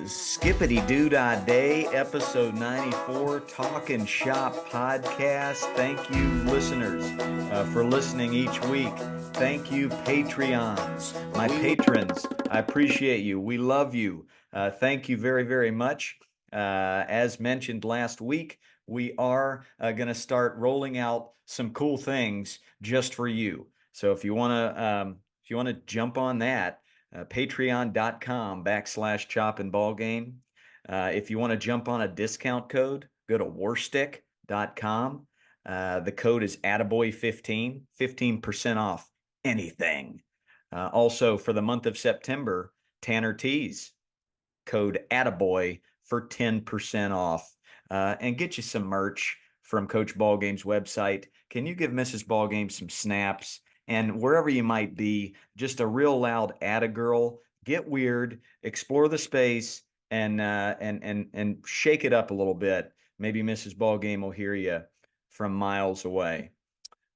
Skippity Doo Dah Day, episode 94, Talking Shop podcast. Thank you, listeners, for listening each week. Thank you, Patreons, my patrons. I appreciate you. We love you. Thank you very, very much. As mentioned last week, we are going to start rolling out some cool things just for you. So if you want to jump on that, patreon.com/chop and ball game. If you want to jump on a discount code, go to warstick.com. The code is attaboy15, 15% off anything. Also, for the month of September, Tanner Tees, code attaboy for 10% off. And get you some merch from Coach Ballgame's website. Can you give Mrs. Ballgame some snaps? And wherever you might be, just a real loud atta girl, get weird, explore the space, and shake it up a little bit. Maybe Mrs. Ballgame will hear you from miles away.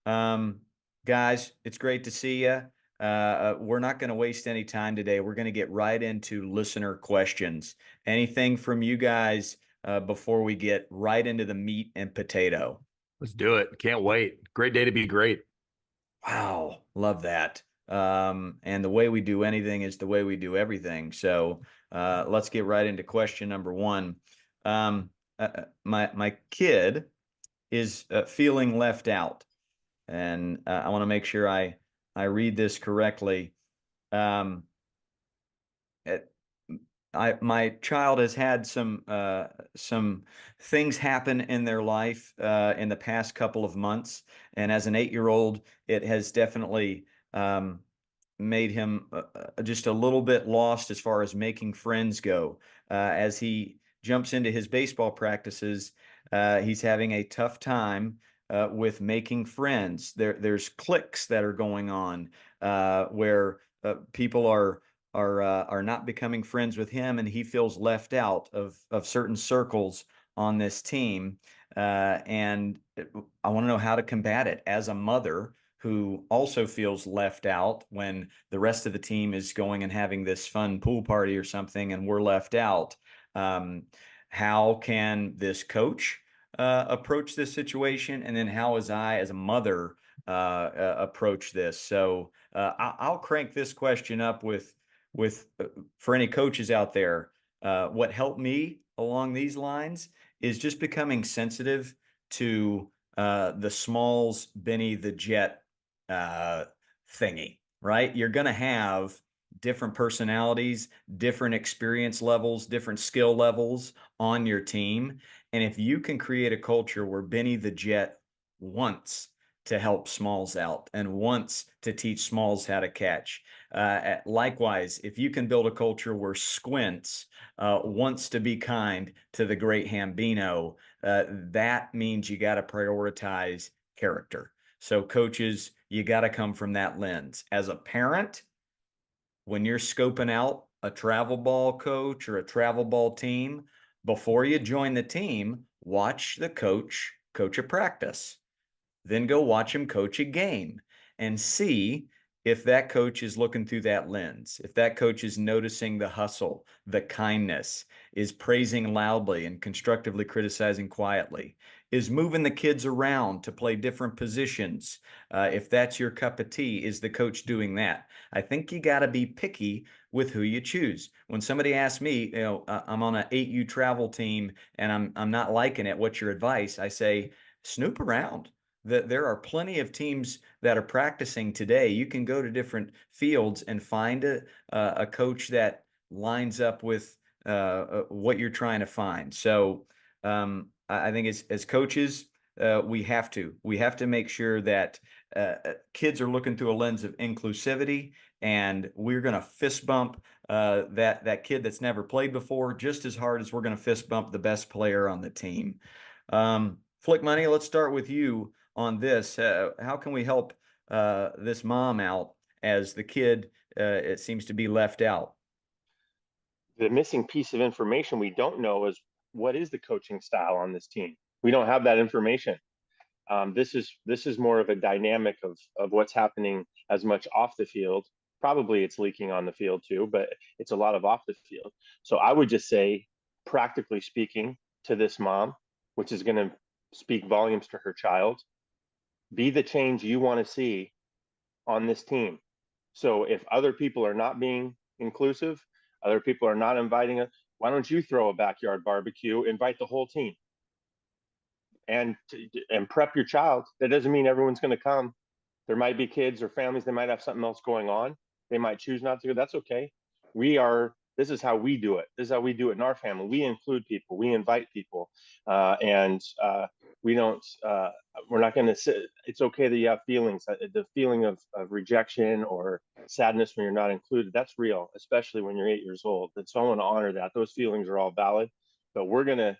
Um, Guys, it's great to see you. We're not going to waste any time today. We're going to get right into listener questions. Anything from you guys before we get right into the meat and potato? Let's do it. Can't wait. Great day to be great. Wow, love that. And the way we do anything is the way we do everything. So let's get right into question number one. My kid is feeling left out, and I want to make sure I read this correctly. Um, it, my child has had some things happen in their life in the past couple of months, and as an 8-year-old, it has definitely made him just a little bit lost as far as making friends go. As he jumps into his baseball practices, he's having a tough time with making friends. There's cliques that are going on where people are not becoming friends with him, and he feels left out of certain circles on this team. And I want to know how to combat it as a mother who also feels left out when the rest of the team is going and having this fun pool party or something, and we're left out. Um, how can this coach approach this situation? And then how is I, as a mother, approach this? So I'll crank this question up with for any coaches out there. What helped me along these lines is just becoming sensitive to the Smalls, Benny the Jet uh, thingy, right? You're going to have different personalities, different experience levels, different skill levels on your team. And if you can create a culture where Benny the Jet wants to help Smalls out and wants to teach Smalls how to catch. Likewise, if you can build a culture where Squints wants to be kind to the great Hambino, that means you got to prioritize character. So, coaches, you got to come from that lens. As a parent, when you're scoping out a travel ball coach or a travel ball team, before you join the team, watch the coach a practice. Then go watch him coach a game and see if that coach is looking through that lens, if that coach is noticing the hustle, the kindness, is praising loudly and constructively criticizing quietly, is moving the kids around to play different positions. If that's your cup of tea, is the coach doing that? I think you got to be picky with who you choose. When somebody asks me, I'm on an 8U travel team and I'm not liking it, what's your advice? I say, snoop around. There are plenty of teams that are practicing today. You can go to different fields and find a coach that lines up with what you're trying to find. So I think as coaches, we have to make sure that kids are looking through a lens of inclusivity, and we're going to fist bump that kid that's never played before just as hard as we're going to fist bump the best player on the team. Flick Money, let's start with you on this. How can we help this mom out as the kid it seems to be left out? The missing piece of information we don't know is what is the coaching style on this team. We don't have that information. This is more of a dynamic of what's happening as much off the field. Probably it's leaking on the field too, but it's a lot of off the field. So I would just say, practically speaking, to this mom, which is going to speak volumes to her child, be the change you want to see on this team. So if other people are not being inclusive, other people are not inviting us, why don't you throw a backyard barbecue, invite the whole team, and prep your child? That doesn't mean everyone's going to come. There might be kids or families that might have something else going on. They might choose not to go. That's okay. This is how we do it. This is how we do it in our family. We include people, we invite people, and we don't, we're not going to sit. It's okay that you have feelings. The feeling of rejection or sadness when you're not included, that's real, especially when you're 8 years old. And so I want to honor that. Those feelings are all valid, but we're going to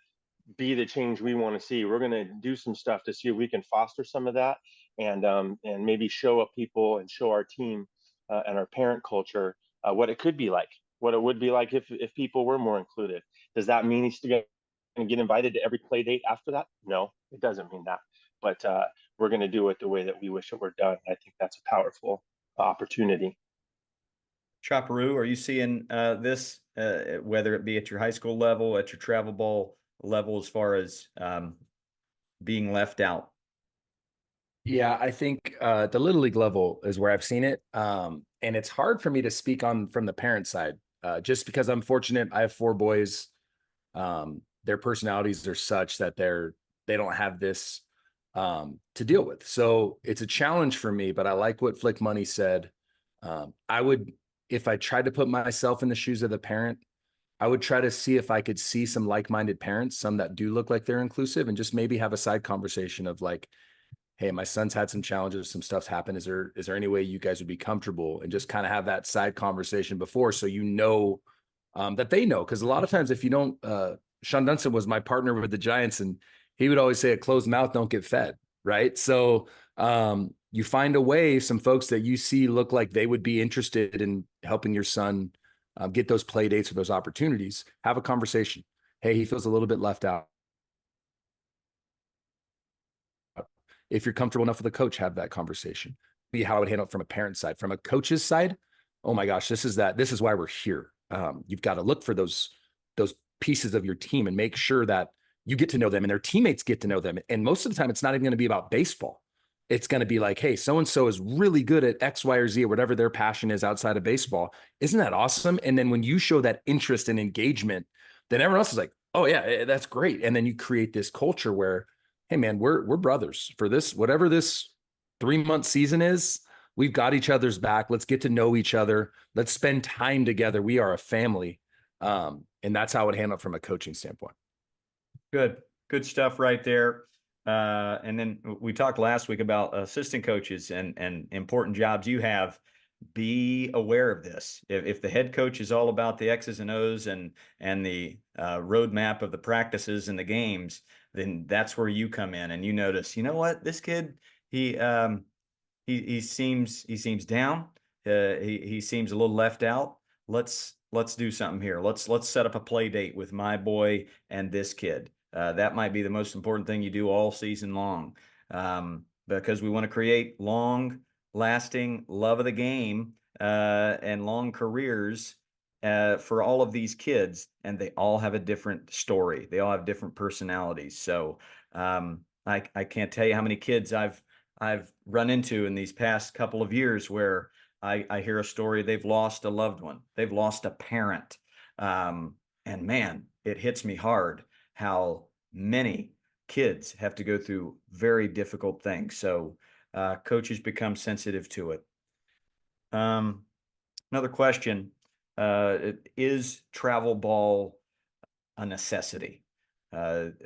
be the change we want to see. We're going to do some stuff to see if we can foster some of that, and maybe show up people and show our team and our parent culture what it could be like, what it would be like if people were more included. Does that mean he's going to get invited to every play date after that? No, it doesn't mean that. But we're going to do it the way that we wish it were done. I think that's a powerful opportunity. Chaparoo, are you seeing this, whether it be at your high school level, at your travel ball level, as far as being left out? Yeah, I think the Little League level is where I've seen it. And it's hard for me to speak on from the parent side, just because I'm fortunate. I have 4 boys. Their personalities are such that they don't have this to deal with. So it's a challenge for me, but I like what Flick Money said. I would, if I tried to put myself in the shoes of the parent, I would try to see if I could see some like-minded parents, some that do look like they're inclusive, and just maybe have a side conversation of like, hey, my son's had some challenges, some stuff's happened. Is there any way you guys would be comfortable, and just kind of have that side conversation before, so you know that they know. Because a lot of times if you don't, Sean Dunson was my partner with the Giants, and he would always say a closed mouth don't get fed, right? So you find a way, some folks that you see look like they would be interested in helping your son get those play dates or those opportunities, have a conversation. Hey, he feels a little bit left out. If you're comfortable enough with a coach, have that conversation. Be how I would handle it from a parent side. From a coach's side, oh my gosh, this is why we're here. You've got to look for those pieces of your team and make sure that you get to know them and their teammates get to know them. And most of the time, it's not even going to be about baseball. It's going to be like, hey, so-and-so is really good at X, Y, or Z, or whatever their passion is outside of baseball. Isn't that awesome? And then when you show that interest and engagement, then everyone else is like, oh yeah, that's great. And then you create this culture where, hey man, we're brothers for this, whatever this 3-month season is, we've got each other's back. Let's get to know each other. Let's spend time together. We are a family. And that's how I would handle it from a coaching standpoint. Good stuff right there. And then we talked last week about assistant coaches and important jobs you have. Be aware of this. If the head coach is all about the X's and O's and the roadmap of the practices and the games, then that's where you come in and you notice, you know what, this kid, he seems down. He seems a little left out. Let's do something here. Let's set up a play date with my boy and this kid. That might be the most important thing you do all season long, because we want to create long-lasting love of the game and long careers for all of these kids, and they all have a different story. They all have different personalities. So I can't tell you how many kids I've run into in these past couple of years where I hear a story, they've lost a loved one, they've lost a parent. And man, it hits me hard how many kids have to go through very difficult things. So coaches become sensitive to it. Another question, is travel ball a necessity? Does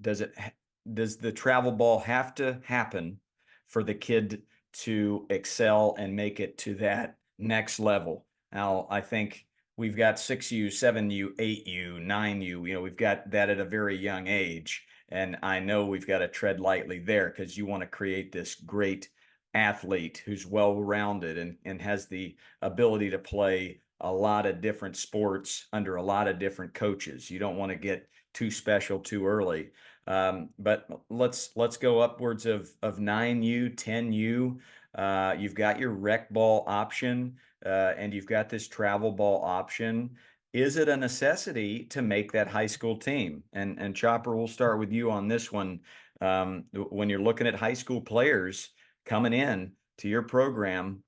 the travel ball have to happen for the kid to excel and make it to that next level? Now, I think we've got 6U, 7U, 8U, 9U, we've got that at a very young age. And I know we've got to tread lightly there because you want to create this great athlete who's well-rounded and has the ability to play a lot of different sports under a lot of different coaches. You don't want to get too special too early. But let's go upwards of 9U, 10U. You've got your rec ball option. and you've got this travel ball option. Is it a necessity to make that high school team? And Chopper, we'll start with you on this one. When you're looking at high school players coming in to your program,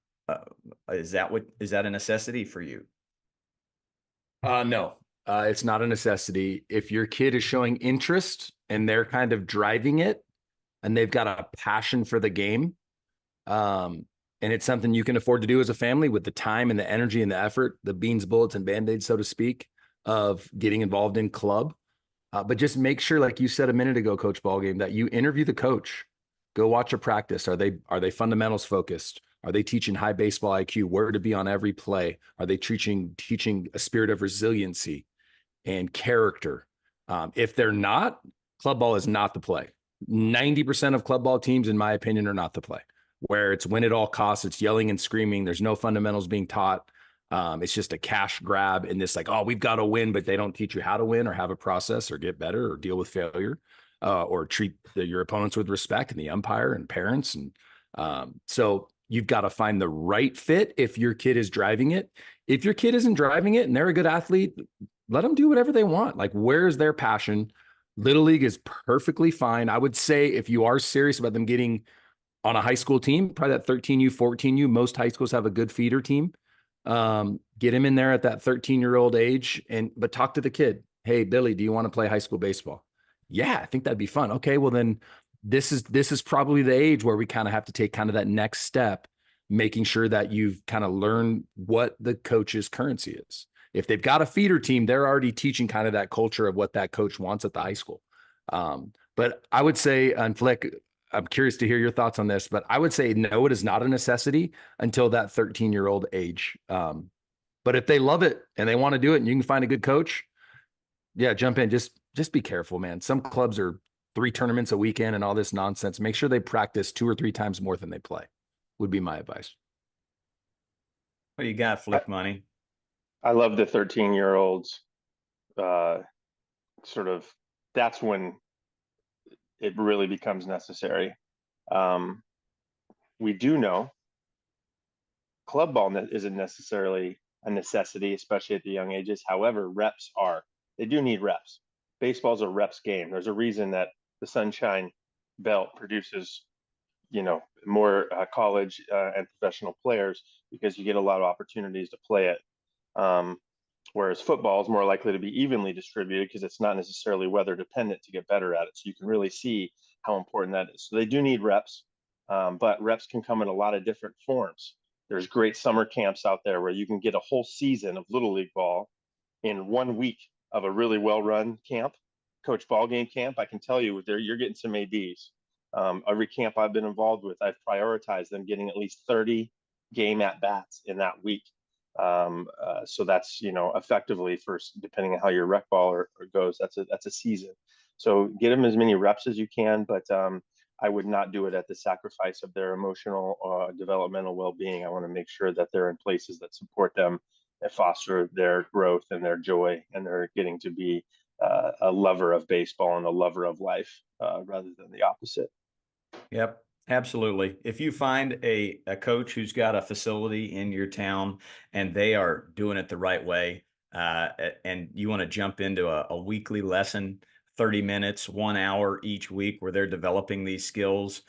is that a necessity for you? No, it's not a necessity. If your kid is showing interest and they're kind of driving it and they've got a passion for the game, and it's something you can afford to do as a family with the time and the energy and the effort, the beans, bullets, and band-aids, so to speak, of getting involved in club. But just make sure, like you said a minute ago, Coach Ballgame, that you interview the coach. Go watch a practice. Are they fundamentals focused? Are they teaching high baseball IQ, where to be on every play? Are they teaching a spirit of resiliency and character? If they're not, club ball is not the play. 90% of club ball teams, in my opinion, are not the play, where it's win at all costs. It's yelling and screaming. There's no fundamentals being taught. It's just a cash grab and this like, oh, we've got to win, but they don't teach you how to win or have a process or get better or deal with failure, or treat your opponents with respect and the umpire and parents. And so you've got to find the right fit if your kid is driving it. If your kid isn't driving it and they're a good athlete, let them do whatever they want. Like, where's their passion? Little League is perfectly fine. I would say if you are serious about them getting on a high school team, probably that 13U, 14U, most high schools have a good feeder team. Get him in there at that 13-year-old age, but talk to the kid. Hey, Billy, do you want to play high school baseball? Yeah, I think that'd be fun. Okay, well then this is probably the age where we kind of have to take kind of that next step, making sure that you've kind of learned what the coach's currency is. If they've got a feeder team, they're already teaching kind of that culture of what that coach wants at the high school. But I would say, and Flick, I'm curious to hear your thoughts on this, but I would say no, it is not a necessity until that 13-year-old age. But if they love it and they want to do it and you can find a good coach, yeah, jump in. Just be careful, man. Some clubs are 3 tournaments a weekend and all this nonsense. Make sure they practice 2 or 3 times more than they play, would be my advice. What do you got, Flick Money? I love the 13-year-olds. Sort of, that's when it really becomes necessary. We do know club ball isn't necessarily a necessity, especially at the young ages. However, reps are. They do need reps. Baseball's a reps game. There's a reason that the Sunshine Belt produces, more college and professional players, because you get a lot of opportunities to play it. Whereas football is more likely to be evenly distributed because it's not necessarily weather dependent to get better at it. So you can really see how important that is. So they do need reps, but reps can come in a lot of different forms. There's great summer camps out there where you can get a whole season of Little League ball in 1 week of a really well-run camp. Coach Ballgame camp, I can tell you, you're getting some ADs. Every camp I've been involved with, I've prioritized them getting at least 30 game at-bats in that week. So that's, effectively, depending on how your rec ball or goes, that's a season. So get them as many reps as you can, but I would not do it at the sacrifice of their emotional developmental well-being. I want to make sure that they're in places that support them and foster their growth and their joy, and they're getting to be a lover of baseball and a lover of life rather than the opposite. Yep, absolutely. If you find a coach who's got a facility in your town and they are doing it the right way, and you want to jump into a weekly lesson, 30 minutes, 1 hour each week, where they're developing these skills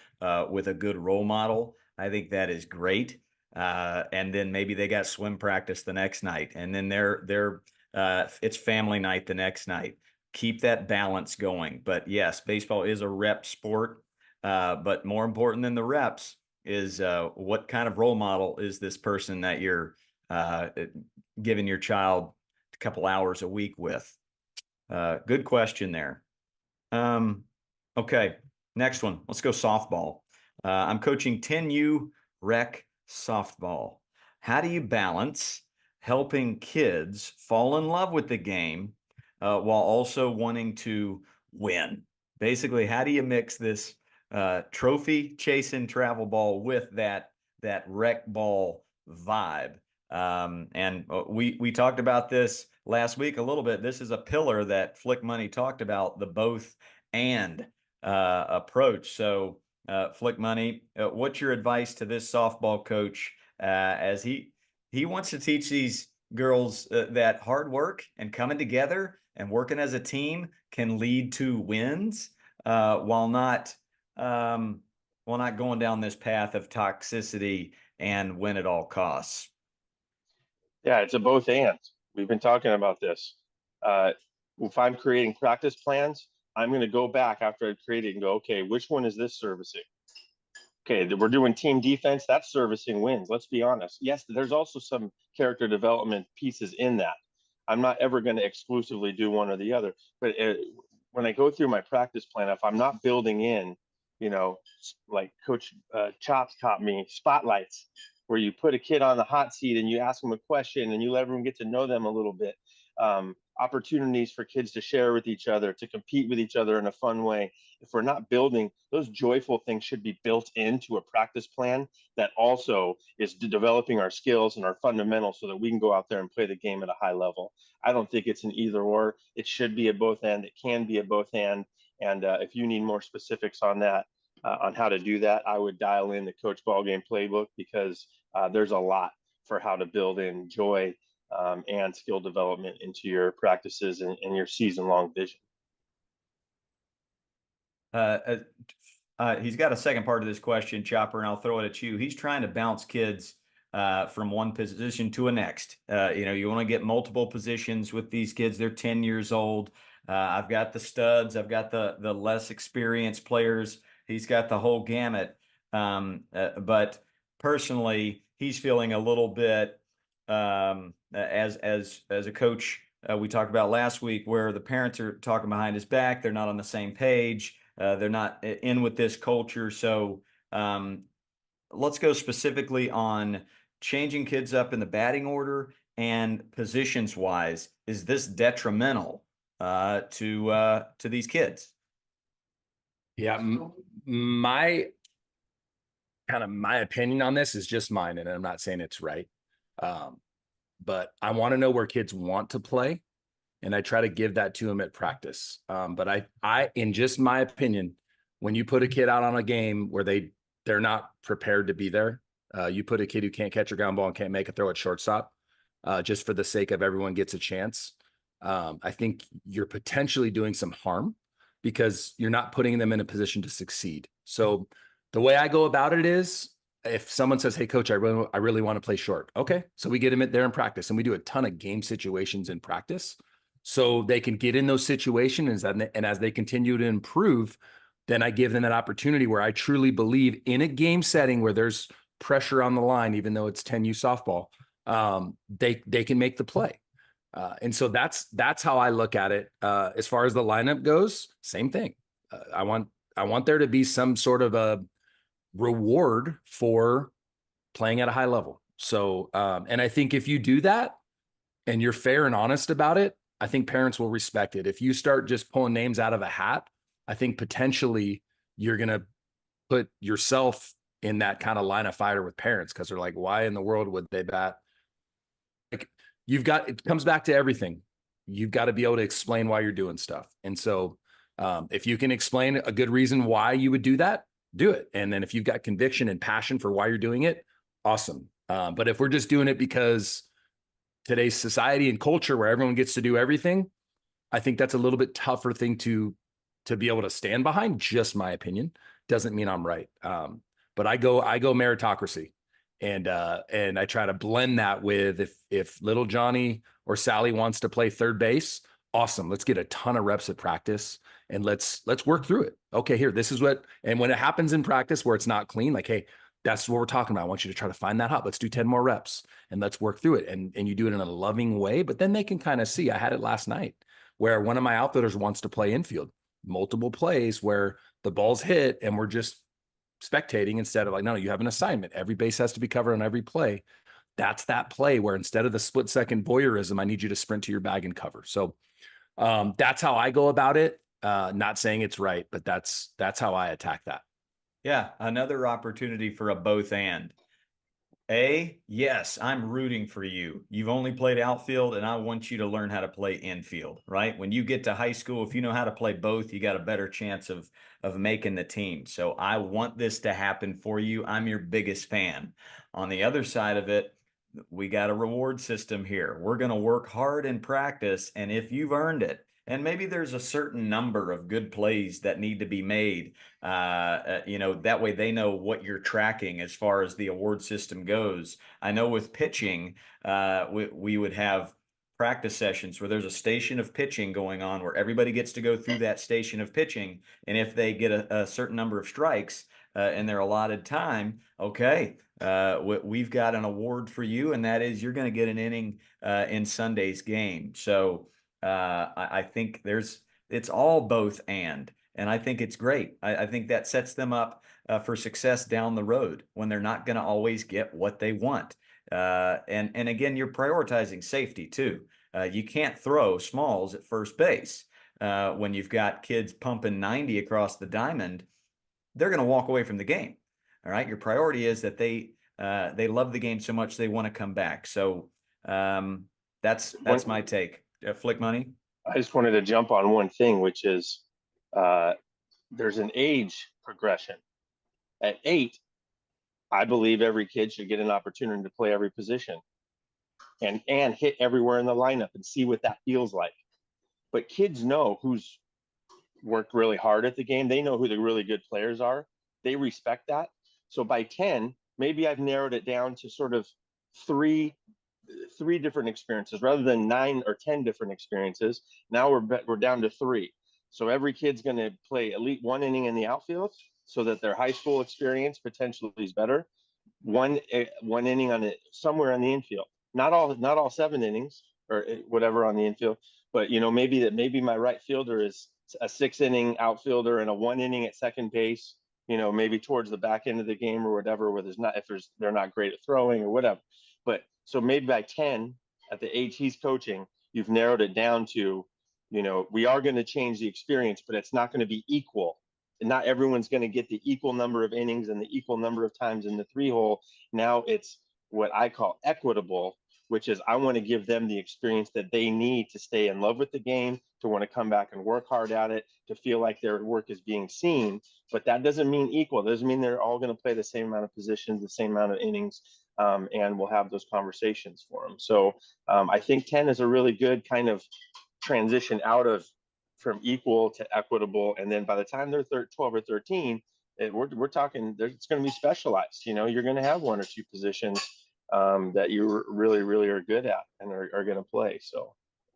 with a good role model, I think that is great. And then maybe they got swim practice the next night, and then it's family night the next night. Keep that balance going. But yes, baseball is a rep sport. But more important than the reps is what kind of role model is this person that you're giving your child a couple hours a week with? Good question there. Okay, next one. Let's go softball. I'm coaching 10U rec softball. How do you balance helping kids fall in love with the game while also wanting to win? Basically, how do you mix this trophy chasing travel ball with that rec ball vibe? And we talked about this last week a little bit. This is a pillar that Flick Money talked about, the both and approach. So Flick Money, what's your advice to this softball coach as he he wants to teach these girls that hard work and coming together and working as a team can lead to wins, while not going down this path of toxicity and win at all costs. Yeah, it's a both and. We've been talking about this. If I'm creating practice plans, I'm going to go back after I've created and go, okay, which one is this servicing? Okay, we're doing team defense. That's servicing wins. Let's be honest. Yes, there's also some character development pieces in that. I'm not ever going to exclusively do one or the other. But when I go through my practice plan, if I'm not building in, like Coach Chops taught me, spotlights, where you put a kid on the hot seat and you ask them a question and you let everyone get to know them a little bit. Opportunities for kids to share with each other, to compete with each other in a fun way. If we're not building, those joyful things should be built into a practice plan that also is developing our skills and our fundamentals so that we can go out there and play the game at a high level. I don't think it's an either or. It should be at both end. It can be at both end. And if you need more specifics on that, on how to do that, I would dial in the Coach Ballgame Playbook, because there's a lot for how to build in joy and skill development into your practices and your season-long vision. He's got a second part of this question, Chopper, and I'll throw it at you. He's trying to bounce kids from one position to a next. You want to get multiple positions with these kids. They're 10 years old. I've got the studs. I've got the less experienced players. He's got the whole gamut. But personally, he's feeling a little bit as a coach. We talked about last week where the parents are talking behind his back. They're not on the same page. They're not in with this culture. So let's go specifically on changing kids up in the batting order and positions wise. Is this detrimental to these kids? Yeah, my opinion on this is just mine, and I'm not saying it's right. But I want to know where kids want to play, and I try to give that to them at practice. But I, in just my opinion, when you put a kid out on a game where they're not prepared to be there, you put a kid who can't catch a ground ball and can't make a throw at shortstop, just for the sake of everyone gets a chance. I think you're potentially doing some harm because you're not putting them in a position to succeed. So the way I go about it is, if someone says, "Hey, coach, I really want to play short." Okay. So we get them there in practice, and we do a ton of game situations in practice so they can get in those situations. And as they continue to improve, then I give them that opportunity where I truly believe in a game setting where there's pressure on the line, even though it's 10U softball, they can make the play. And so that's how I look at it. As far as the lineup goes, same thing. I want there to be some sort of a reward for playing at a high level. So, and I think if you do that and you're fair and honest about it, I think parents will respect it. If you start just pulling names out of a hat, I think potentially you're going to put yourself in that kind of line of fire with parents, because they're like, why in the world would they bat? Like, it comes back to everything. You've got to be able to explain why you're doing stuff. And so if you can explain a good reason why you would do that, do it. And then if you've got conviction and passion for why you're doing it, awesome. But if we're just doing it because today's society and culture where everyone gets to do everything, I think that's a little bit tougher thing to be able to stand behind. Just my opinion. Doesn't mean I'm right. But I go meritocracy, and I try to blend that with if little Johnny or Sally wants to play third base, awesome. Let's get a ton of reps at practice and let's work through it. Okay, here, this is what, and when it happens in practice where it's not clean, like, hey, that's what we're talking about. I want you to try to find that hop. Let's do 10 more reps and let's work through it. And you do it in a loving way, but then they can kind of see. I had it last night where one of my outfielders wants to play infield, multiple plays where the ball's hit and we're just spectating instead of like, no, you have an assignment. Every base has to be covered on every play. That's that play where instead of the split second voyeurism, I need you to sprint to your bag and cover. So that's how I go about it. Not saying it's right, but that's how I attack that. Yeah, another opportunity for a both and. Yes, I'm rooting for you. You've only played outfield, and I want you to learn how to play infield, right? When you get to high school, if you know how to play both, you got a better chance of making the team. So I want this to happen for you. I'm your biggest fan. On the other side of it, we got a reward system here. We're going to work hard in practice. And if you've earned it, and maybe there's a certain number of good plays that need to be made, that way they know what you're tracking as far as the award system goes. I know with pitching, we would have practice sessions where there's a station of pitching going on where everybody gets to go through that station of pitching. And if they get a certain number of strikes in their allotted time, okay, we've got an award for you, and that is you're going to get an inning in Sunday's game. So I think it's all both and I think it's great. I think that sets them up for success down the road when they're not going to always get what they want. And again, you're prioritizing safety too. You can't throw smalls at first base when you've got kids pumping 90 across the diamond. They're going to walk away from the game. All right. Your priority is that they love the game so much they want to come back. So that's my take. Flick Money. I just wanted to jump on one thing, which is there's an age progression. At 8, I believe every kid should get an opportunity to play every position and hit everywhere in the lineup and see what that feels like. But kids know who's worked really hard at the game. They know who the really good players are. They respect that. So by 10, maybe I've narrowed it down to sort of three different experiences rather than 9 or 10 different experiences. Now we're down to 3. So every kid's going to play at least 1 inning in the outfield so that their high school experience potentially is better. One inning on it somewhere on the infield. Not all 7 innings or whatever on the infield, but maybe my right fielder is a 6-inning outfielder and a 1 inning at second base. Maybe towards the back end of the game or whatever, where they're not great at throwing or whatever. But so maybe by 10, at the age he's coaching, you've narrowed it down to, we are going to change the experience, but it's not going to be equal. And not everyone's going to get the equal number of innings and the equal number of times in the 3-hole. Now it's what I call equitable, which is I want to give them the experience that they need to stay in love with the game, to want to come back and work hard at it, to feel like their work is being seen. But that doesn't mean equal. It doesn't mean they're all going to play the same amount of positions, the same amount of innings, and we'll have those conversations for them. So I think 10 is a really good kind of transition from equal to equitable. And then by the time they're 12 or 13, we're talking, it's going to be specialized. You're going to have 1 or 2 positions that you really, really are good at and are going to play. So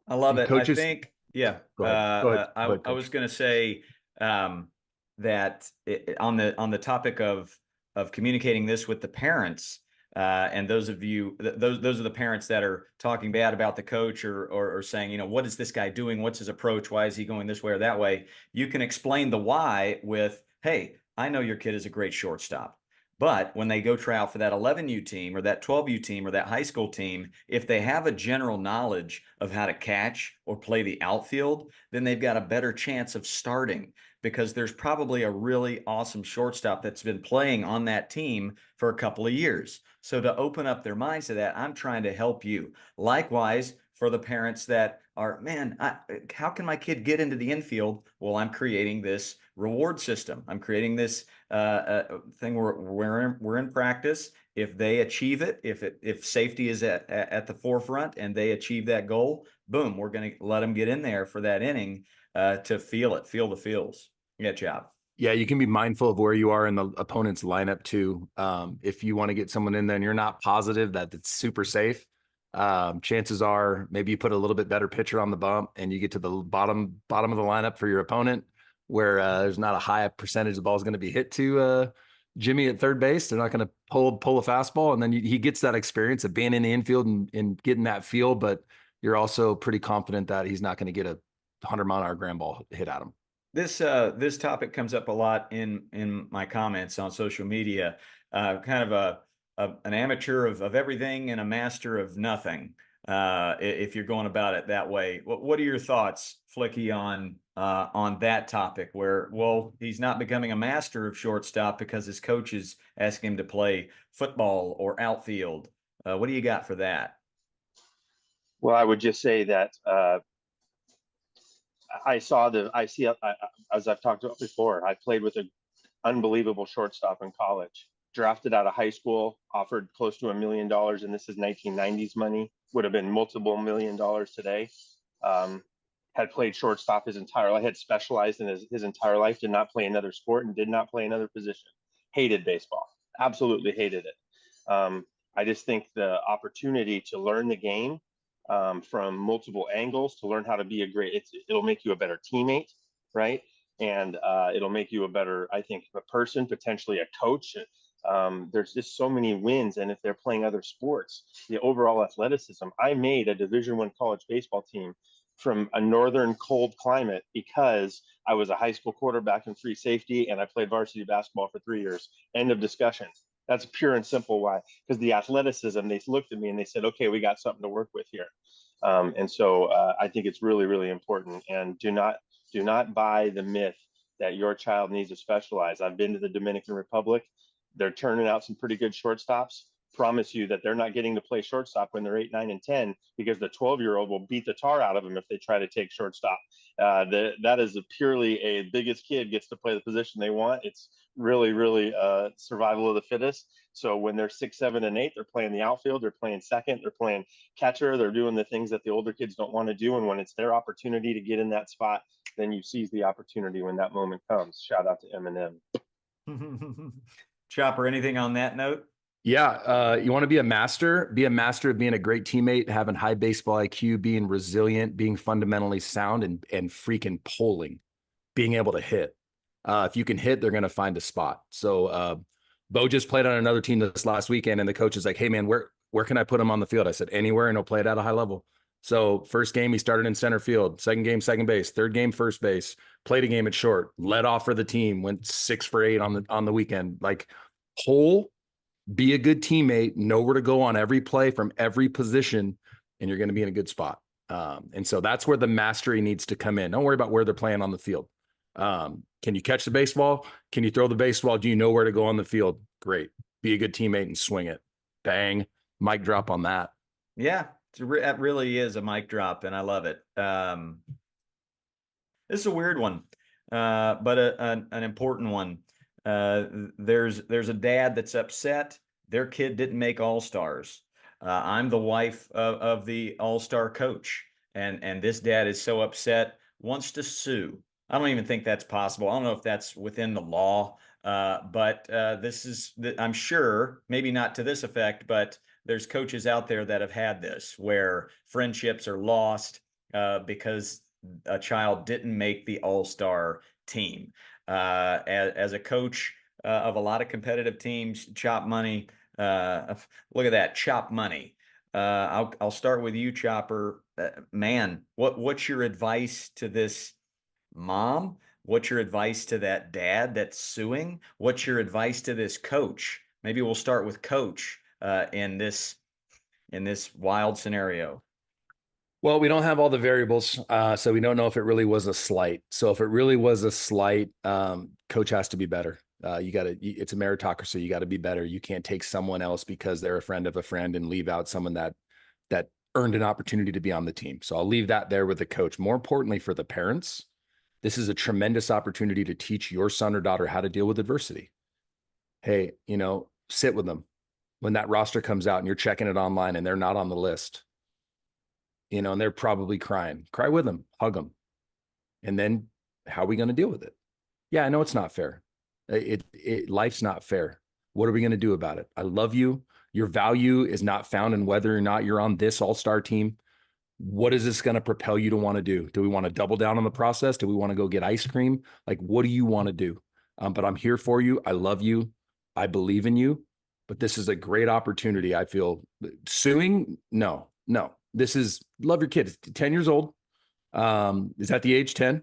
I love it. Coaches, I think, yeah. Go ahead. I was going to say that on the topic of communicating this with the parents, and those of you, those are the parents that are talking bad about the coach or saying, what is this guy doing? What's his approach? Why is he going this way or that way? You can explain the why with, hey, I know your kid is a great shortstop. But when they go try out for that 11U team or that 12U team or that high school team, if they have a general knowledge of how to catch or play the outfield, then they've got a better chance of starting, because there's probably a really awesome shortstop that's been playing on that team for a couple of years. So to open up their minds to that, I'm trying to help you. Likewise, for the parents that are, man, how can my kid get into the infield? Well, I'm creating this reward system. I'm creating this thing where we're in practice. If they achieve it, if safety is at the forefront and they achieve that goal, boom, we're going to let them get in there for that inning to feel the feels. Yeah, job. Yeah, you can be mindful of where you are in the opponent's lineup too. If you want to get someone in there and you're not positive that it's super safe, chances are maybe you put a little bit better pitcher on the bump and you get to the bottom of the lineup for your opponent, where there's not a high percentage the ball is going to be hit to Jimmy at third base. They're not going to pull a fastball, and then he gets that experience of being in the infield and getting that feel. But you're also pretty confident that he's not going to get a 100-mile-an-hour ground ball hit at him. This topic comes up a lot in my comments on social media. Kind of an amateur of everything and a master of nothing. If you're going about it that way, what are your thoughts, Flicky, on that topic? Where, well, he's not becoming a master of shortstop because his coach is asking him to play football or outfield. What do you got for that? Well, I would just say that I see, as I've talked about before, I played with an unbelievable shortstop in college. drafted out of high school, offered close to $1 million, and this is 1990s money, would have been multiple $1 million today. Had played shortstop his entire life, had specialized in his entire life, did not play another sport and did not play another position. Hated baseball, absolutely hated it. I just think the opportunity to learn the game from multiple angles, to learn how to be it'll make you a better teammate, right? And it'll make you a better, I think, a person, potentially a coach. There's just so many wins, and if they're playing other sports, the overall athleticism. I made a Division I college baseball team from a northern cold climate because I was a high school quarterback and free safety, and I played varsity basketball for 3 years. End of discussion. That's pure and simple why. Because the athleticism, they looked at me and they said, okay, we got something to work with here. And so I think it's really, really important. And do not buy the myth that your child needs to specialize. I've been to the Dominican Republic. They're turning out some pretty good shortstops. Promise you that they're not getting to play shortstop when they're 8, 9, and 10, because the 12-year-old will beat the tar out of them if they try to take shortstop. That is purely a biggest kid gets to play the position they want. It's really, really survival of the fittest. So when they're 6, 7, and 8, they're playing the outfield, they're playing second, they're playing catcher, they're doing the things that the older kids don't want to do. And when it's their opportunity to get in that spot, then you seize the opportunity when that moment comes. Shout out to Eminem. Chopper, anything on that note? Yeah. You want to be a master of being a great teammate, having high baseball IQ, being resilient, being fundamentally sound, and freaking polling, being able to hit. If you can hit, they're going to find a spot. So, Bo just played on another team this last weekend, and the coach is like, hey man, where can I put him on the field? I said, anywhere, and he'll play it at a high level. So first game, he started in center field, second game, second base, third game, first base, played a game at short, led off for the team, went 6 for 8 on the weekend. Like, whole, be a good teammate, know where to go on every play from every position, and you're going to be in a good spot. And so that's where the mastery needs to come in. Don't worry about where they're playing on the field. Can you catch the baseball? Can you throw the baseball? Do you know where to go on the field? Great. Be a good teammate and swing it. Bang. Mic drop on that. Yeah, that really is a mic drop, and I love it. This is a weird one, but an important one. There's a dad that's upset their kid didn't make All-Stars. I'm the wife of the All-Star coach, and this dad is so upset, wants to sue. I don't even think that's possible. I don't know if that's within the law, but this is, I'm sure, maybe not to this effect, but there's coaches out there that have had this, where friendships are lost because a child didn't make the All-Star team. As a coach of a lot of competitive teams, Chop Money, look at that, Chop Money. I'll start with you, Chopper. Man, what's your advice to this mom? What's your advice to that dad that's suing? What's your advice to this coach? Maybe we'll start with coach in this wild scenario. Well, we don't have all the variables, so we don't know if it really was a slight. So if it really was a slight, coach has to be better. It's a meritocracy. You got to be better. You can't take someone else because they're a friend of a friend and leave out someone that earned an opportunity to be on the team. So I'll leave that there with the coach. More importantly, for the parents, this is a tremendous opportunity to teach your son or daughter how to deal with adversity. Hey, sit with them when that roster comes out and you're checking it online and they're not on the list. And they're probably crying. Cry with them, hug them. And then how are we going to deal with it? Yeah, I know it's not fair. Life's not fair. What are we going to do about it? I love you. Your value is not found in whether or not you're on this all-star team. What is this going to propel you to want to do? Do we want to double down on the process? Do we want to go get ice cream? Like, what do you want to do? But I'm here for you. I love you. I believe in you. But this is a great opportunity. I feel suing. No. This is love your kid. It's 10 years old. Is that the age 10?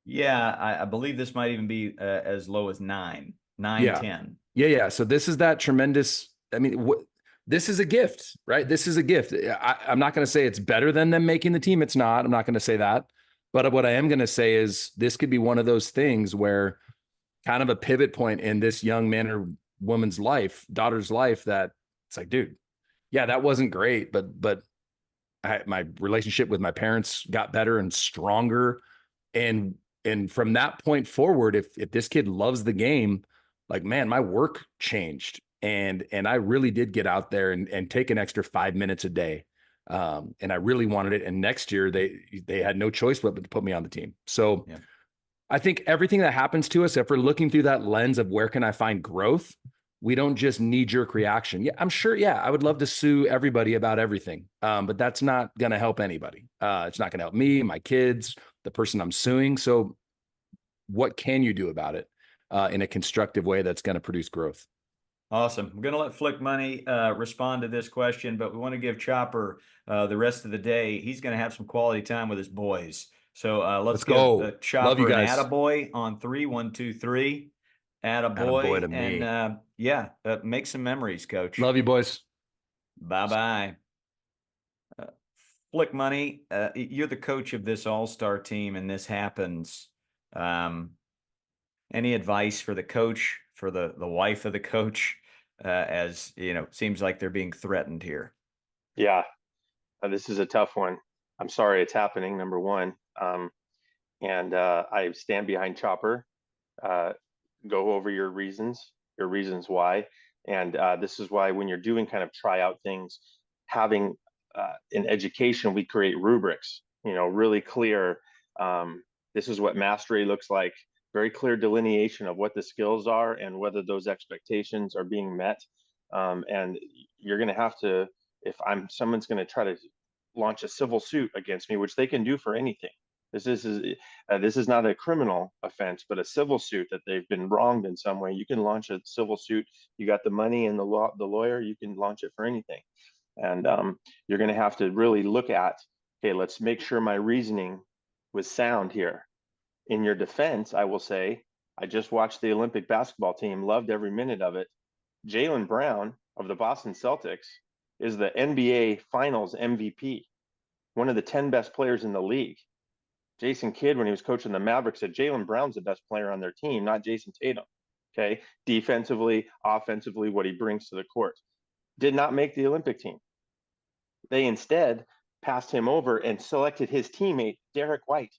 Yeah, I believe this might even be as low as 9, Yeah. 10. Yeah. So this is that tremendous. I mean, this is a gift, right? This is a gift. I'm not going to say it's better than them making the team. It's not. I'm not going to say that. But what I am going to say is this could be one of those things where kind of a pivot point in this young man or woman's life, daughter's life, that it's like, dude, yeah, that wasn't great, but my relationship with my parents got better and stronger. And from that point forward, if this kid loves the game, like, man, my work changed. And I really did get out there and take an extra 5 minutes a day. And I really wanted it. And next year they had no choice but to put me on the team. So Yeah. I think everything that happens to us, if we're looking through that lens of where can I find growth, we don't just knee-jerk reaction. Yeah, I'm sure. Yeah, I would love to sue everybody about everything, but that's not going to help anybody. It's not going to help me, my kids, the person I'm suing. So what can you do about it in a constructive way that's going to produce growth? Awesome. We're going to let Flick Money respond to this question, but we want to give Chopper the rest of the day. He's going to have some quality time with his boys. So let's give go. Chopper Love you an guys. attaboy on 3, 1, 2, 3. Attaboy to Attaboy. me. And make some memories, Coach. Love you, boys. Bye-bye. Flick Money, you're the coach of this all-star team, and this happens. Any advice for the coach, for the wife of the coach, as you know, seems like they're being threatened here? Yeah, this is a tough one. I'm sorry it's happening, number one. And I stand behind Chopper. Go over your reasons why. And this is why when you're doing kind of tryout things, having in education, we create rubrics, really clear. This is what mastery looks like, very clear delineation of what the skills are and whether those expectations are being met. And you're going to have to, if someone's going to try to launch a civil suit against me, which they can do for anything. This is not a criminal offense, but a civil suit that they've been wronged in some way. You can launch a civil suit. You got the money and the lawyer. You can launch it for anything. And you're going to have to really look at, okay, let's make sure my reasoning was sound here. In your defense, I will say, I just watched the Olympic basketball team, loved every minute of it. Jaylen Brown of the Boston Celtics is the NBA Finals MVP, one of the 10 best players in the league. Jason Kidd, when he was coaching the Mavericks, said Jaylen Brown's the best player on their team, not Jason Tatum. Okay, defensively, offensively, what he brings to the court. Did not make the Olympic team. They instead passed him over and selected his teammate, Derek White,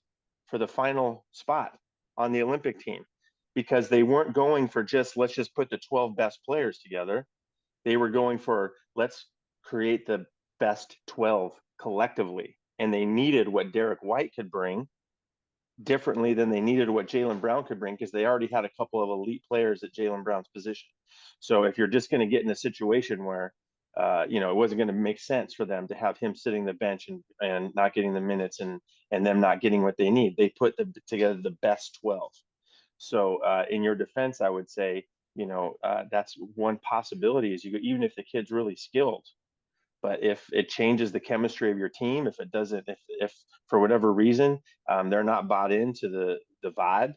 for the final spot on the Olympic team, because they weren't going for let's just put the 12 best players together. They were going for, let's create the best 12 collectively. And they needed what Derek White could bring differently than they needed what Jaylen Brown could bring, because they already had a couple of elite players at Jaylen Brown's position. So if you're just going to get in a situation where, it wasn't going to make sense for them to have him sitting the bench and not getting the minutes and them not getting what they need, they put together the best 12. So in your defense, I would say, that's one possibility, is even if the kid's really skilled, but if it changes the chemistry of your team, if it doesn't, if for whatever reason they're not bought into the vibe,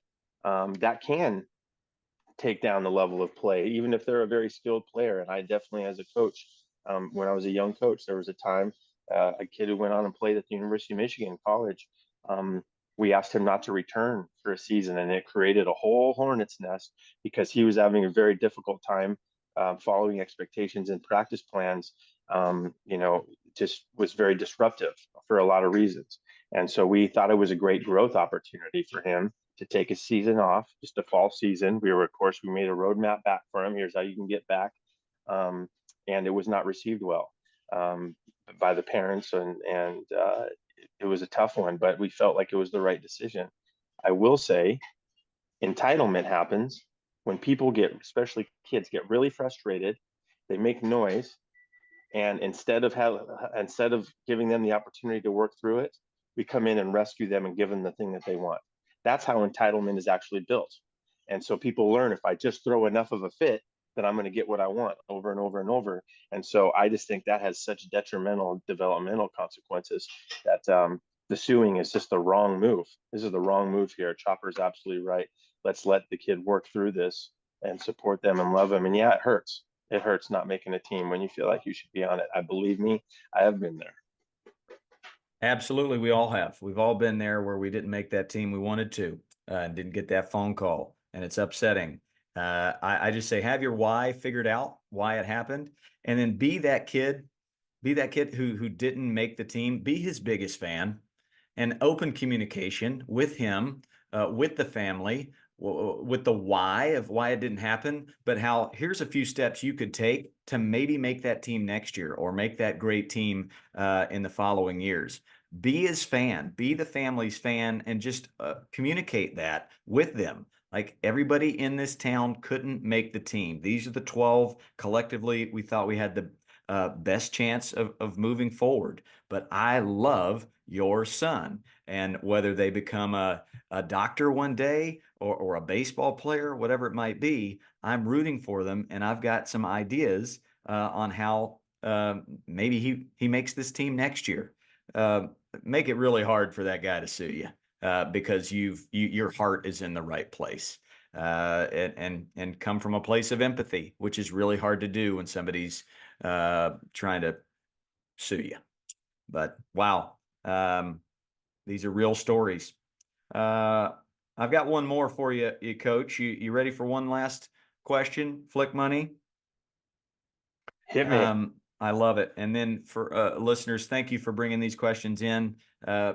that can take down the level of play, even if they're a very skilled player. And I definitely, as a coach, when I was a young coach, there was a time a kid who went on and played at the University of Michigan college. We asked him not to return for a season, and it created a whole hornet's nest because he was having a very difficult time following expectations and practice plans. Just was very disruptive for a lot of reasons. And so we thought it was a great growth opportunity for him to take a season off, just a fall season. We made a roadmap back for him. Here's how you can get back. And it was not received well by the parents. And it was a tough one, but we felt like it was the right decision. I will say entitlement happens when people especially kids, get really frustrated. They make noise. And instead of giving them the opportunity to work through it, we come in and rescue them and give them the thing that they want. That's how entitlement is actually built. And so people learn, if I just throw enough of a fit, then I'm going to get what I want over and over and over. And so I just think that has such detrimental developmental consequences that the suing is just the wrong move. This is the wrong move here. Chopper's absolutely right. Let's let the kid work through this and support them and love them. And yeah, it hurts. It hurts not making a team when you feel like you should be on it. Believe me, I have been there. Absolutely. We all have. We've all been there where we didn't make that team we wanted to and didn't get that phone call, and it's upsetting. I just say, have your why figured out, why it happened, and then be that kid who didn't make the team, be his biggest fan, and open communication with him, with the family, with the why of why it didn't happen, but how here's a few steps you could take to maybe make that team next year or make that great team in the following years. Be his fan, be the family's fan, and just communicate that with them. Like, everybody in this town couldn't make the team. These are the 12. Collectively, we thought we had the best chance of moving forward. But I love your son. And whether they become a doctor one day or a baseball player, whatever it might be, I'm rooting for them. And I've got some ideas on how maybe he makes this team next year. Make it really hard for that guy to sue you because your heart is in the right place. And come from a place of empathy, which is really hard to do when somebody's trying to sue you. But wow, these are real stories. I've got one more for you, Coach. You ready for one last question? Flick Money. Hit me. I love it. And then for listeners, thank you for bringing these questions in.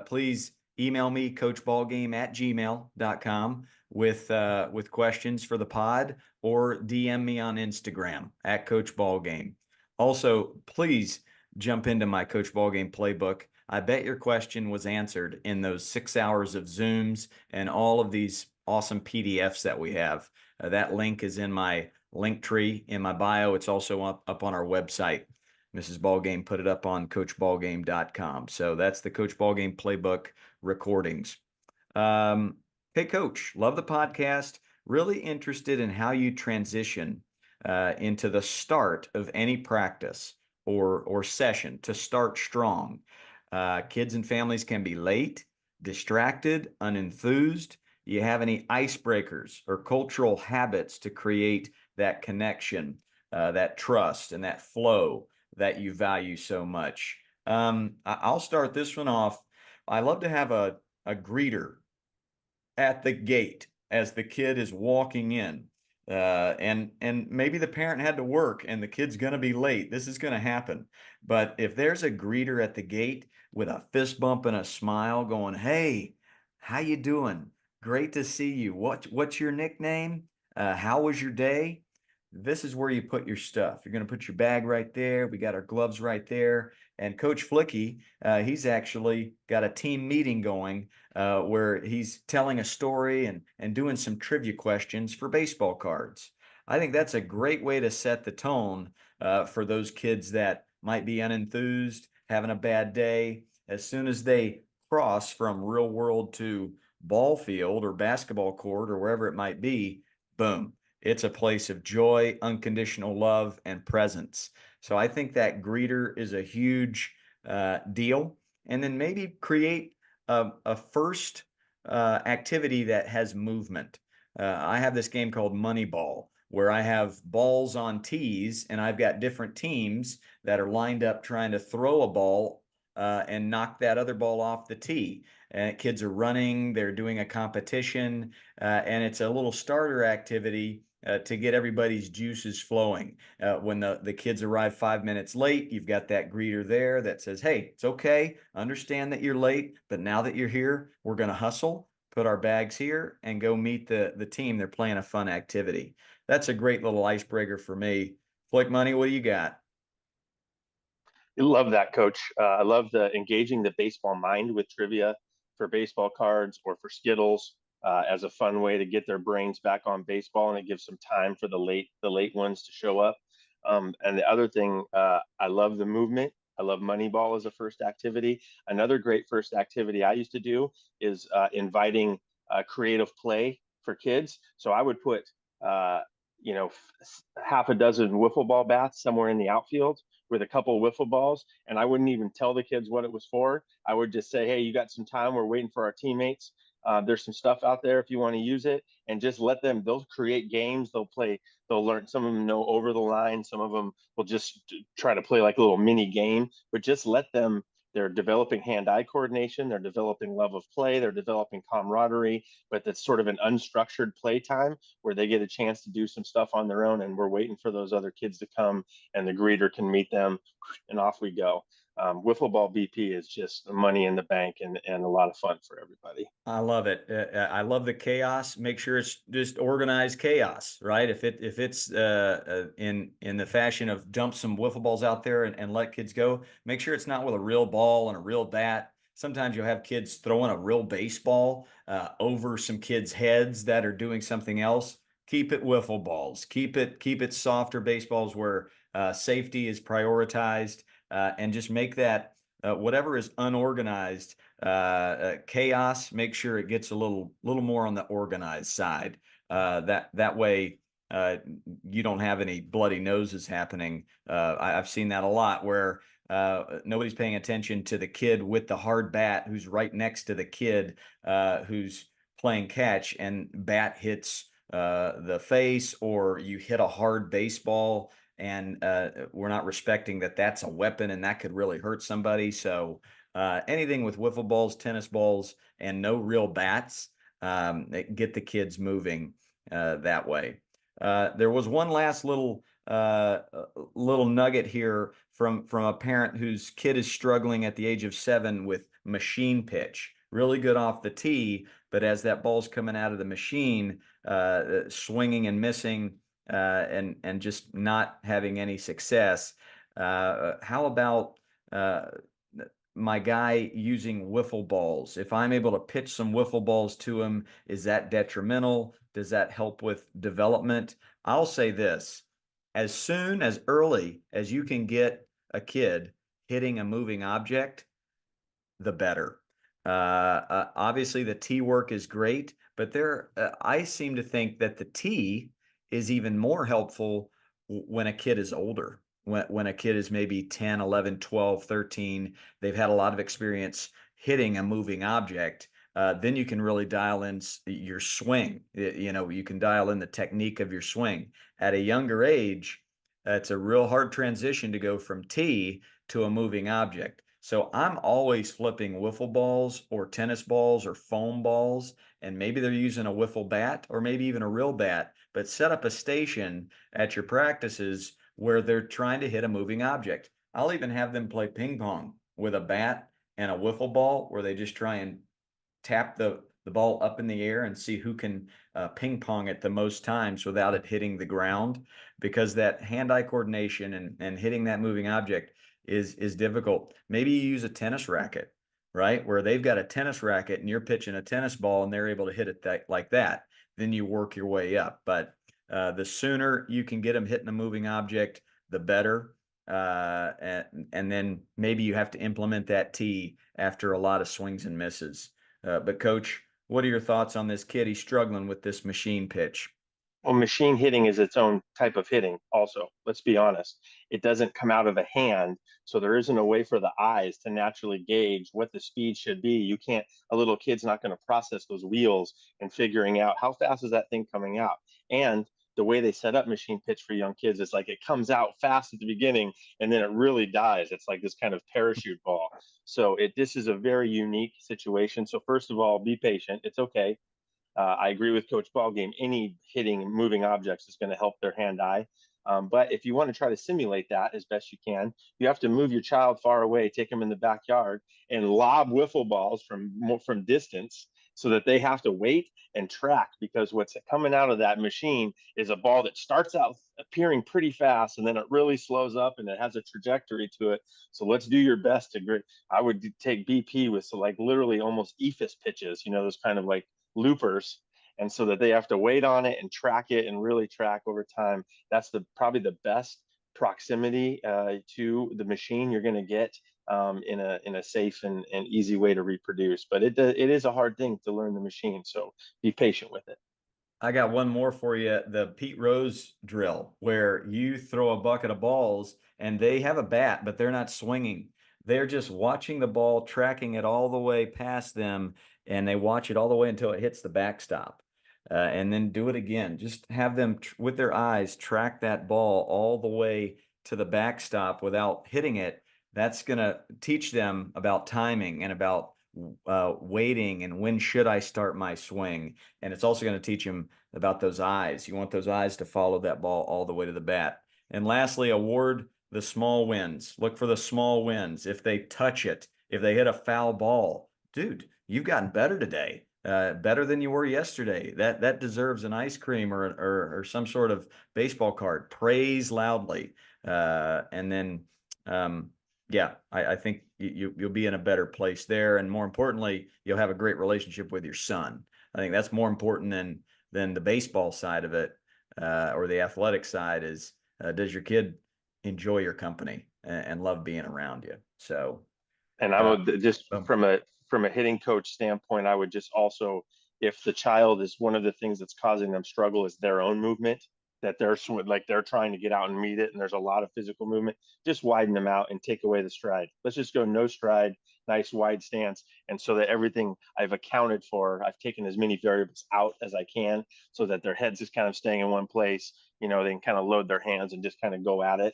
Please email me, coachballgame@gmail.com with questions for the pod, or DM me on Instagram @coachballgame. Also, please jump into my Coach Ballgame playbook. I bet your question was answered in those 6 hours of Zooms and all of these awesome PDFs that we have. That link is in my link tree in my bio. It's also up on our website. Mrs. Ballgame put it up on coachballgame.com. So that's the Coach Ballgame playbook recordings. Hey, Coach, love the podcast. Really interested in how you transition into the start of any practice or session to start strong. Kids and families can be late, distracted, unenthused. Do you have any icebreakers or cultural habits to create that connection, that trust, and that flow that you value so much? I'll start this one off. I love to have a greeter at the gate as the kid is walking in. And maybe the parent had to work and the kid's going to be late. This is going to happen. But if there's a greeter at the gate with a fist bump and a smile going, "Hey, how you doing? Great to see you. What's your nickname? How was your day?" This is where you put your stuff. You're going to put your bag right there. We got our gloves right there. And Coach Flicky, he's actually got a team meeting going where he's telling a story and doing some trivia questions for baseball cards. I think that's a great way to set the tone for those kids that might be unenthused, having a bad day. As soon as they cross from real world to ball field or basketball court or wherever it might be, boom, it's a place of joy, unconditional love, and presence. So I think that greeter is a huge deal. And then maybe create a first activity that has movement. I have this game called Moneyball, where I have balls on tees, and I've got different teams that are lined up trying to throw a ball and knock that other ball off the tee. And kids are running, they're doing a competition, and it's a little starter activity to get everybody's juices flowing. When the kids arrive 5 minutes late, you've got that greeter there that says, "Hey, it's okay. Understand that you're late, but now that you're here, we're going to hustle, put our bags here, and go meet the team. They're playing a fun activity." That's a great little icebreaker for me. Flick Money, what do you got? I love that, Coach. I love the engaging the baseball mind with trivia for baseball cards or for Skittles as a fun way to get their brains back on baseball, and it gives some time for the late ones to show up. And the other thing, I love the movement. I love Moneyball as a first activity. Another great first activity I used to do is inviting creative play for kids. So I would put, half a dozen wiffle ball bats somewhere in the outfield with a couple of wiffle balls, and I wouldn't even tell the kids what it was for. I would just say, "Hey, you got some time? We're waiting for our teammates. There's some stuff out there if you want to use it," and just let them. They'll create games. They'll play. They'll learn. Some of them know over the line. Some of them will just try to play like a little mini game. But just let them. They're developing hand-eye coordination. They're developing love of play. They're developing camaraderie. But that's sort of an unstructured play time where they get a chance to do some stuff on their own, and we're waiting for those other kids to come, and the greeter can meet them, and off we go. Wiffle ball BP is just money in the bank and a lot of fun for everybody. I love it. I love the chaos. Make sure it's just organized chaos, right? If it's in the fashion of dump some wiffle balls out there and let kids go, make sure it's not with a real ball and a real bat. Sometimes you'll have kids throwing a real baseball over some kids' heads that are doing something else. Keep it wiffle balls. Keep it softer baseballs where safety is prioritized, and just make that whatever is unorganized chaos, make sure it gets a little more on the organized side. That way you don't have any bloody noses happening. I've seen that a lot where nobody's paying attention to the kid with the hard bat who's right next to the kid who's playing catch, and bat hits the face, or you hit a hard baseball, and we're not respecting that that's a weapon and that could really hurt somebody. So anything with wiffle balls, tennis balls, and no real bats, get the kids moving that way. There was one last little nugget here from a parent whose kid is struggling at the age of 7 with machine pitch. Really good off the tee, but as that ball's coming out of the machine, swinging and missing, and just not having any success. How about my guy using wiffle balls? If I'm able to pitch some wiffle balls to him, is that detrimental? Does that help with development? I'll say this: as early as you can get a kid hitting a moving object, the better. Obviously the tee work is great, but I seem to think that the tee is even more helpful when a kid is older. When a kid is maybe 10, 11, 12, 13, they've had a lot of experience hitting a moving object. Then you can really dial in your swing. You can dial in the technique of your swing. At a younger age, it's a real hard transition to go from tee to a moving object. So I'm always flipping wiffle balls or tennis balls or foam balls, and maybe they're using a wiffle bat or maybe even a real bat, but set up a station at your practices where they're trying to hit a moving object. I'll even have them play ping pong with a bat and a wiffle ball, where they just try and tap the ball up in the air and see who can ping pong it the most times without it hitting the ground, because that hand-eye coordination and hitting that moving object is difficult. Maybe you use a tennis racket, right? Where they've got a tennis racket and you're pitching a tennis ball and they're able to hit it like that. Then you work your way up. But the sooner you can get them hitting a moving object, the better. And then maybe you have to implement that tee after a lot of swings and misses. But Coach, what are your thoughts on this kid? He's struggling with this machine pitch. Well, machine hitting is its own type of hitting also. Let's be honest. It doesn't come out of the hand, so there isn't a way for the eyes to naturally gauge what the speed should be. A little kid's not going to process those wheels and figuring out how fast is that thing coming out. And the way they set up machine pitch for young kids is like it comes out fast at the beginning and then it really dies. It's like this kind of parachute ball. So this is a very unique situation. So first of all, be patient. It's okay. I agree with Coach Ballgame. Any hitting moving objects is going to help their hand-eye. But if you want to try to simulate that as best you can, you have to move your child far away, take them in the backyard, and lob wiffle balls from distance, so that they have to wait and track, because what's coming out of that machine is a ball that starts out appearing pretty fast and then it really slows up and it has a trajectory to it. So let's do your best to I would take BP with like literally almost ephus pitches, those kind of like loopers, and so that they have to wait on it and track it and really track over time. That's probably the best proximity to the machine you're going to get in a safe and easy way to reproduce. But it is a hard thing to learn the machine, so be patient with it. I got one more for you. The Pete Rose drill, where you throw a bucket of balls and they have a bat, but they're not swinging. They're just watching the ball, tracking it all the way past them, and they watch it all the way until it hits the backstop. And then do it again. Just have them with their eyes track that ball all the way to the backstop without hitting it. That's going to teach them about timing and about waiting and when should I start my swing. And it's also going to teach them about those eyes. You want those eyes to follow that ball all the way to the bat. And lastly, award the small wins. Look for the small wins. If they touch it, if they hit a foul ball, dude, you've gotten better today. Better than you were yesterday. That deserves an ice cream or some sort of baseball card. Praise loudly, and then yeah, I think you'll be in a better place there, and more importantly, you'll have a great relationship with your son. I think that's more important than the baseball side of it, or the athletic side. Is does your kid enjoy your company and love being around you? So, And I would just um, from a hitting coach standpoint, I would just also, if the child is one of the things that's causing them struggle is their own movement, that like they're trying to get out and meet it, and there's a lot of physical movement, just widen them out and take away the stride. Let's just go no stride, nice wide stance, and so that everything I've accounted for, I've taken as many variables out as I can, so that their head's just kind of staying in one place. You know, they can kind of load their hands and just kind of go at it.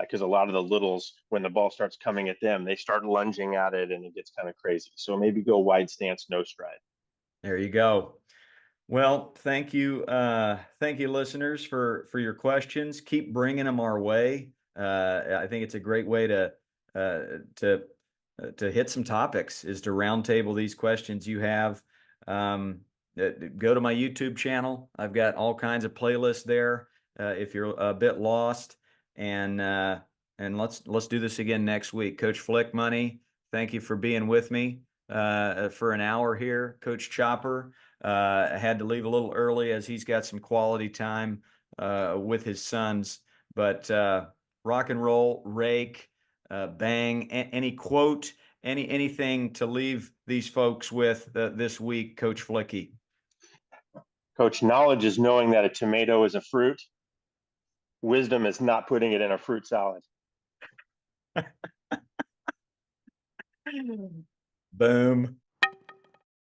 Because a lot of the littles, when the ball starts coming at them, they start lunging at it and it gets kind of crazy. So maybe go wide stance, no stride. there you go. Well, thank you, listeners, for your questions. Keep bringing them our way. I think it's a great way to hit some topics, is to roundtable these questions you have. Go to my YouTube channel. I've got all kinds of playlists there. If you're a bit lost, and let's do this again next week. Coach Flick Money, thank you for being with me for an hour here. Coach Chopper had to leave a little early as he's got some quality time with his sons. But rock and roll, rake, bang. Any quote, anything to leave these folks with this week, Coach Flicky? Coach, knowledge is knowing that a tomato is a fruit. Wisdom is not putting it in a fruit salad. Boom.